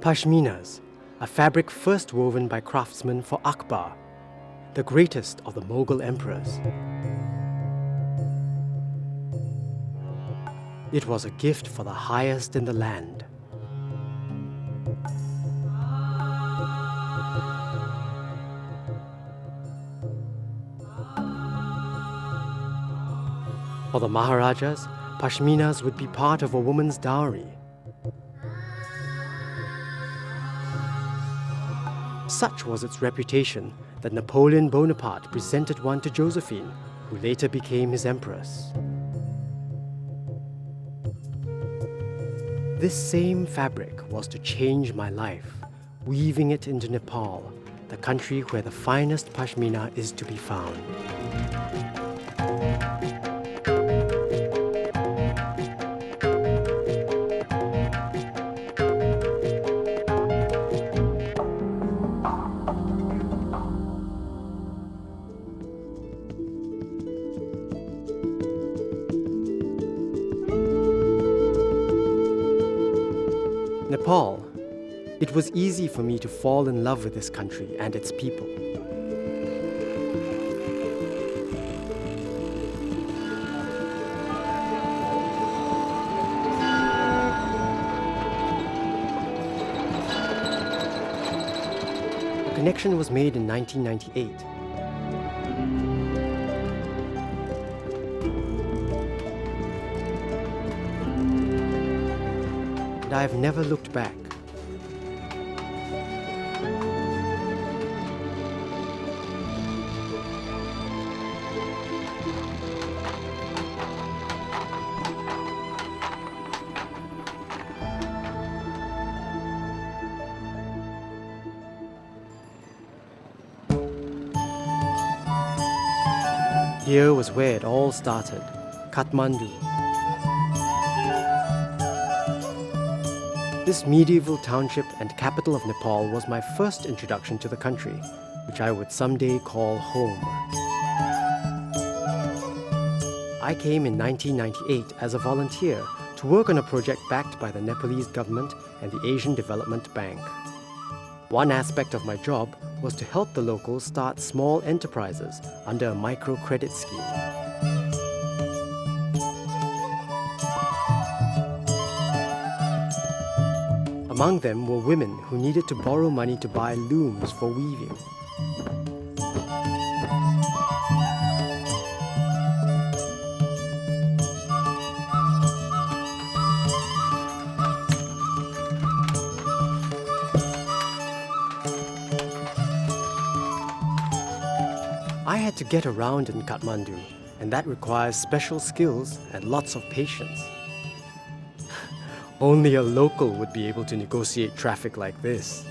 Pashminas, a fabric first woven by craftsmen for Akbar, the greatest of the Mughal emperors. It was a gift for the highest in the land. For the Maharajas, Pashminas would be part of a woman's dowry. Such was its reputation that Napoleon Bonaparte presented one to Josephine, who later became his empress. This same fabric was to change my life, weaving it into Nepal, the country where the finest Pashmina is to be found. Nepal. It was easy for me to fall in love with this country and its people. A connection was made in 1998. And I have never looked back. Here was where it all started, Kathmandu. This medieval township and capital of Nepal was my first introduction to the country, which I would someday call home. I came in 1998 as a volunteer to work on a project backed by the Nepalese government and the Asian Development Bank. One aspect of my job was to help the locals start small enterprises under a microcredit scheme. Among them were women who needed to borrow money to buy looms for weaving. I had to get around in Kathmandu, and that requires special skills and lots of patience. Only a local would be able to negotiate traffic like this.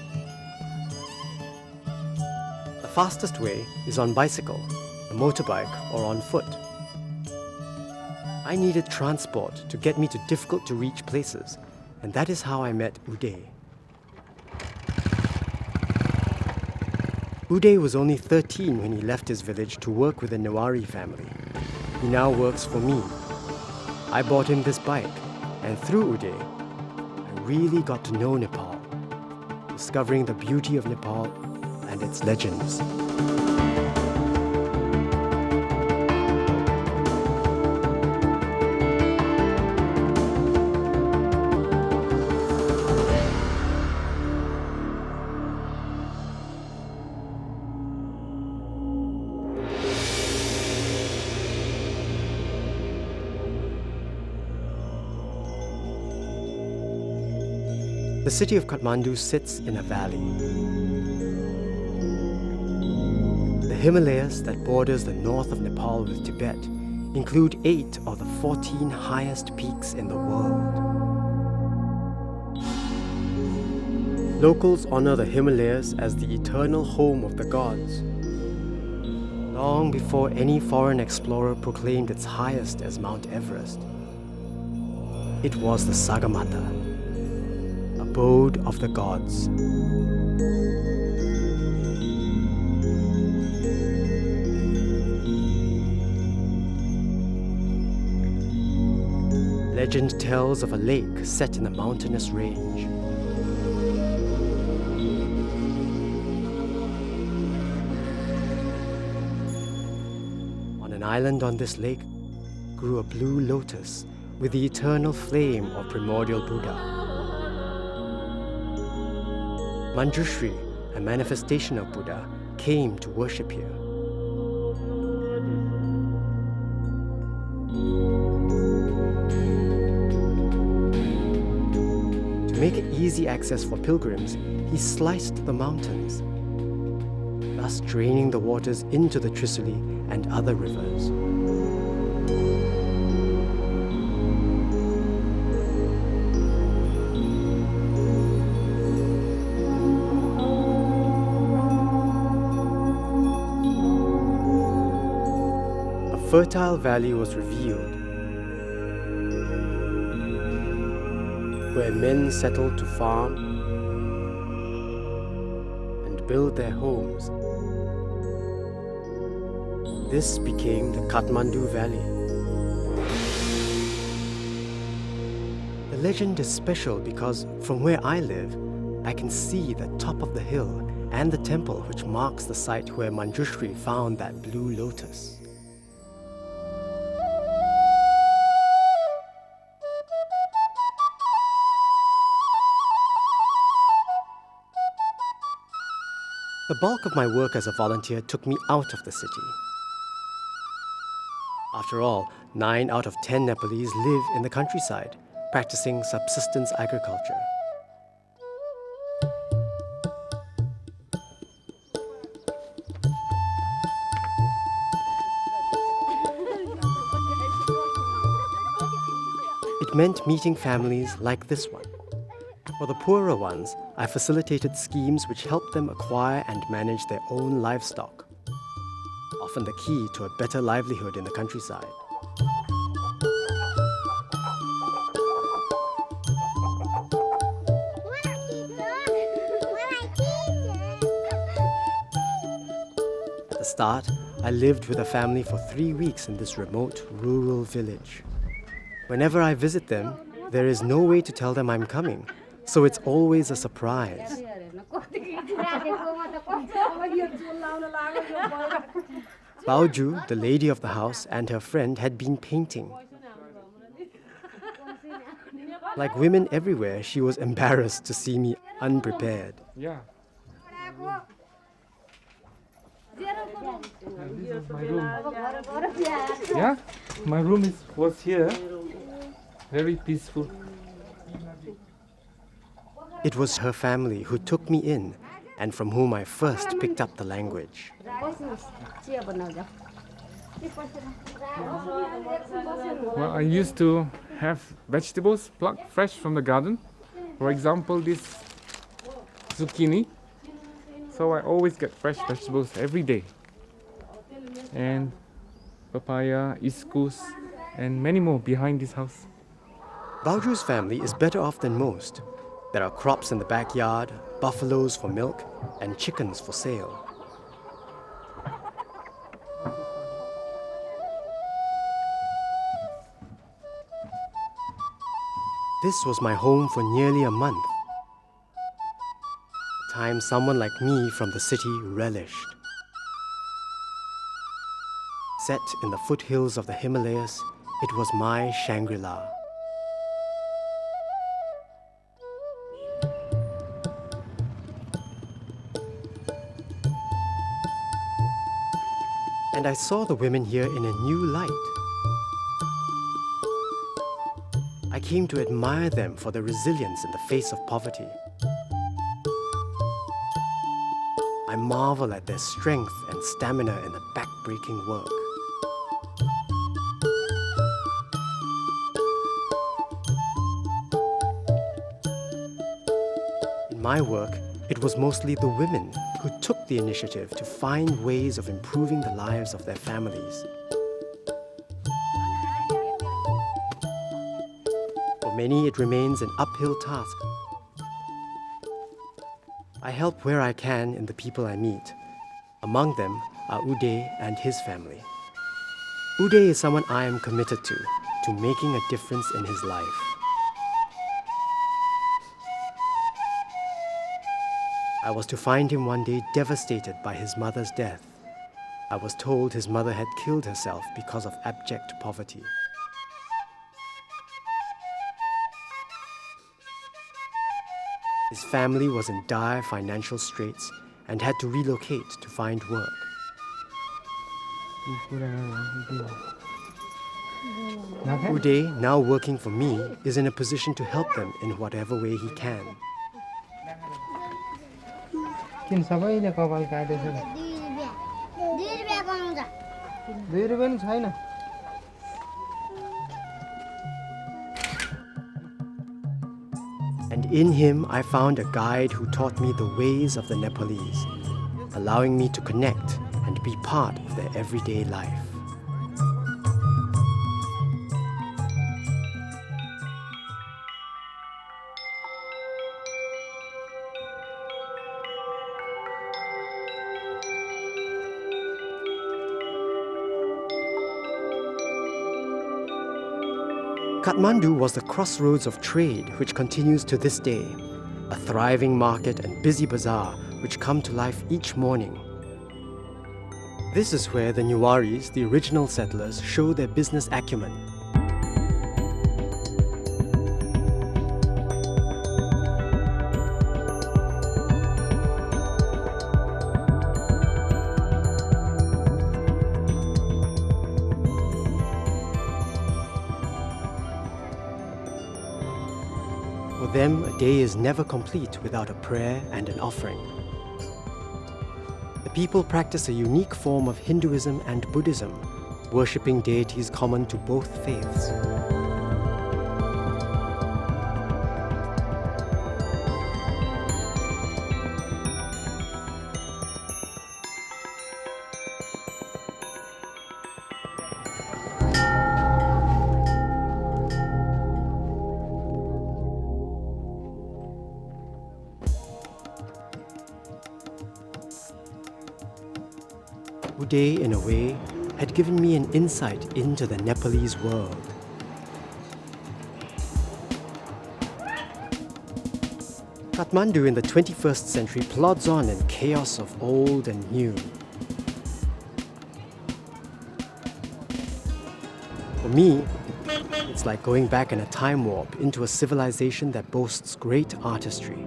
The fastest way is on bicycle, a motorbike, or on foot. I needed transport to get me to difficult-to-reach places, and that is how I met Uday. Uday was only 13 when he left his village to work with the Newari family. He now works for me. I bought him this bike, and through Uday, I really got to know Nepal, discovering the beauty of Nepal and its legends. The city of Kathmandu sits in a valley. The Himalayas that borders the north of Nepal with Tibet include 8 of the 14 highest peaks in the world. Locals honor the Himalayas as the eternal home of the gods. Long before any foreign explorer proclaimed its highest as Mount Everest, it was the Sagarmatha, abode of the gods. Legend tells of a lake set in a mountainous range. an island on this lake grew a blue lotus with the eternal flame of primordial Buddha. Manjushri, a manifestation of Buddha, came to worship here. To make it easy access for pilgrims, he sliced the mountains, thus draining the waters into the Trisuli and other rivers. A fertile valley was revealed, where men settled to farm and build their homes. This became the Kathmandu Valley. The legend is special because from where I live, I can see the top of the hill and the temple which marks the site where Manjushri found that blue lotus. The bulk of my work as a volunteer took me out of the city. After all, 9 out of 10 Nepalese live in the countryside, practicing subsistence agriculture. It meant meeting families like this one. For the poorer ones, I facilitated schemes which helped them acquire and manage their own livestock, often the key to a better livelihood in the countryside. At the start, I lived with a family for 3 weeks in this remote, rural village. Whenever I visit them, there is no way to tell them I'm coming, so it's always a surprise. Baoju, the lady of the house, and her friend had been painting. Like women everywhere, she was embarrassed to see me unprepared. Yeah. This is my room. Yeah, my room was here. Very peaceful. It was her family who took me in and from whom I first picked up the language. Well, I used to have vegetables plucked fresh from the garden. For example, this zucchini. So I always get fresh vegetables every day. And papaya, iskus, and many more behind this house. Baoju's family is better off than most. There are crops in the backyard, buffaloes for milk, and chickens for sale. This was my home for nearly a month, a time someone like me from the city relished. Set in the foothills of the Himalayas, it was my Shangri-La. And I saw the women here in a new light. I came to admire them for their resilience in the face of poverty. I marvel at their strength and stamina in the back-breaking work. In my work, it was mostly the women who took the initiative to find ways of improving the lives of their families. For many, it remains an uphill task. I help where I can in the people I meet. Among them are Uday and his family. Uday is someone I am committed to making a difference in his life. I was to find him one day devastated by his mother's death. I was told his mother had killed herself because of abject poverty. His family was in dire financial straits and had to relocate to find work. Uday, now working for me, is in a position to help them in whatever way he can. And in him, I found a guide who taught me the ways of the Nepalese, allowing me to connect and be part of their everyday life. Kathmandu was the crossroads of trade which continues to this day, a thriving market and busy bazaar which come to life each morning. This is where the Newaris, the original settlers, show their business acumen. For them, a day is never complete without a prayer and an offering. The people practice a unique form of Hinduism and Buddhism, worshipping deities common to both faiths. Uday, in a way, had given me an insight into the Nepalese world. Kathmandu in the 21st century plods on in chaos of old and new. For me, it's like going back in a time warp into a civilization that boasts great artistry.